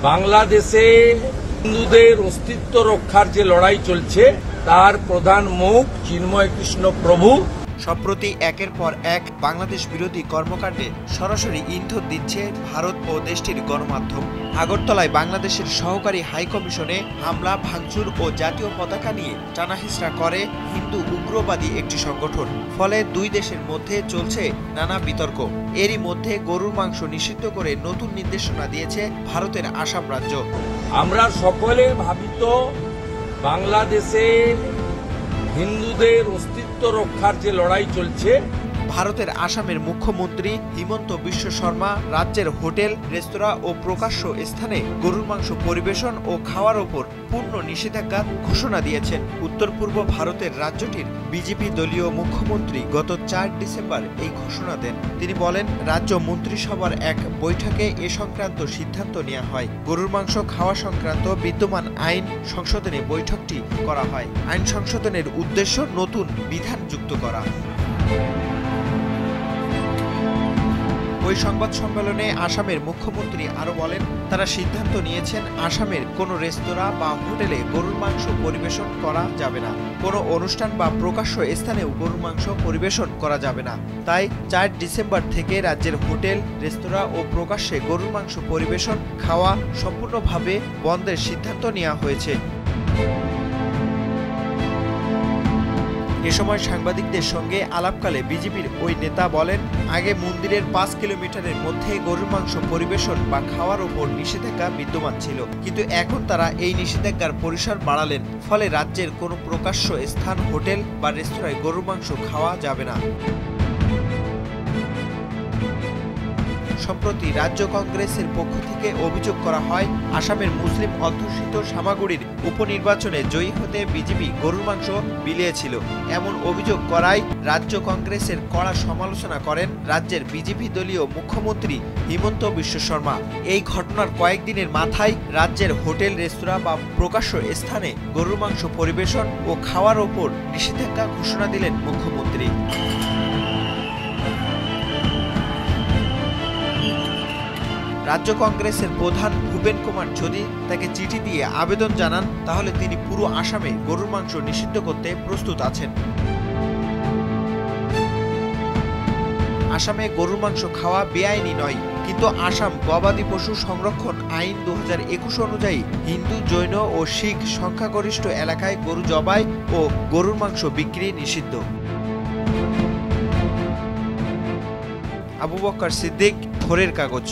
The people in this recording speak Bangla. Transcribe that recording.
বাংলাদেশে হিন্দুদের অস্তিত্ব রক্ষার যে লড়াই চলছে তার প্রধান মুখ চিন্ময় কৃষ্ণ প্রভু। সম্প্রতি একের পর এক বাংলাদেশ বিরোধী কর্মকাণ্ডে সরাসরি ইন্ধন দিচ্ছে ভারত ও দেশটির গণমাধ্যম। আগরতলায় বাংলাদেশের সহকারী হাইকমিশনে হামলা ভাঙচুর ও জাতীয় পতাকা নিয়ে টানাহেঁচড়া করে হিন্দু উগ্রবাদী একটি সংগঠন। ফলে দুই দেশের মধ্যে চলছে নানা বিতর্ক। এরই মধ্যে গরুর মাংস নিষিদ্ধ করে নতুন নির্দেশনা দিয়েছে ভারতের আসাম রাজ্য। আমরা সকলে ভাবিত বাংলাদেশে হিন্দুদের অস্তিত্ব রক্ষার যে লড়াই চলছে। ভারতের আসামের মুখ্যমন্ত্রী হিমন্ত বিশ্ব শর্মা রাজ্যের হোটেল, রেস্তোরাঁ ও প্রকাশ্য স্থানে গরুর মাংস পরিবেশন ও খাওয়ার ওপর পূর্ণ নিষেধাজ্ঞা ঘোষণা দিয়েছেন। উত্তর পূর্ব ভারতের রাজ্যটির বিজেপি দলীয় মুখ্যমন্ত্রী গত ৪ ডিসেম্বর এই ঘোষণা দেন। তিনি বলেন, রাজ্য মন্ত্রিসভার এক বৈঠকে এ সংক্রান্ত সিদ্ধান্ত নেওয়া হয়। গরুর মাংস খাওয়া সংক্রান্ত বিদ্যমান আইন সংশোধনে বৈঠকটি করা হয়। আইন সংশোধনের উদ্দেশ্য নতুন বিধান যুক্ত করা। ওই সংবাদ সম্মেলনে আসামের মুখ্যমন্ত্রী আরও বলেন, তারা সিদ্ধান্ত নিয়েছেন আসামের কোনো রেস্তোরাঁ বা হোটেলে গরুর মাংস পরিবেশন করা যাবে না। কোনো অনুষ্ঠান বা প্রকাশ্য স্থানেও গরুর মাংস পরিবেশন করা যাবে না। তাই ৪ ডিসেম্বর থেকে রাজ্যের হোটেল, রেস্তোরাঁ ও প্রকাশ্যে গরুর মাংস পরিবেশন খাওয়া সম্পূর্ণভাবে বন্ধের সিদ্ধান্ত নেওয়া হয়েছে। এ সময় সাংবাদিকদের সঙ্গে আলাপকালে বিজেপির ওই নেতা বলেন, আগে মন্দিরের ৫ কিলোমিটারের মধ্যে গরুর মাংস পরিবেশন বা খাওয়ার ওপর নিষেধাজ্ঞা বিদ্যমান ছিল, কিন্তু এখন তারা এই নিষেধাজ্ঞার পরিসর বাড়ালেন। ফলে রাজ্যের কোনো প্রকাশ্য স্থান, হোটেল বা রেস্তোরাঁয় গরুর মাংস খাওয়া যাবে না। সম্প্রতি রাজ্য কংগ্রেসের পক্ষ থেকে অভিযোগ করা হয়, আসামের মুসলিম অধ্যুষিত সামাগুড়ির উপনির্বাচনে জয়ী হতে বিজেপি গরুর মাংস বিলিয়েছিল। এমন অভিযোগ করায় রাজ্য কংগ্রেসের কড়া সমালোচনা করেন রাজ্যের বিজেপি দলীয় মুখ্যমন্ত্রী হিমন্ত বিশ্ব শর্মা। এই ঘটনার কয়েকদিনের মাথায় রাজ্যের হোটেল, রেস্তোরাঁ বা প্রকাশ্য স্থানে গরুর মাংস পরিবেশন ও খাওয়ার ওপর নিষেধাজ্ঞা ঘোষণা দিলেন মুখ্যমন্ত্রী। রাজ্য কংগ্রেসের প্রধান ভূপেন কুমার যদি তাকে চিঠি দিয়ে আবেদন জানান, তাহলে তিনি পুরো আসামে গরুর মাংস নিষিদ্ধ করতে প্রস্তুত আছেন। আসামে গরুর মাংস খাওয়া বেআইনি নয়, কিন্তু আসাম গবাদি পশু সংরক্ষণ আইন ২০২১ অনুযায়ী হিন্দু, জৈন ও শিখ সংখ্যাগরিষ্ঠ এলাকায় গরু জবাই ও গরুর মাংস বিক্রি নিষিদ্ধ। আবু বকর সিদ্দিক, ভোরের কাগজ।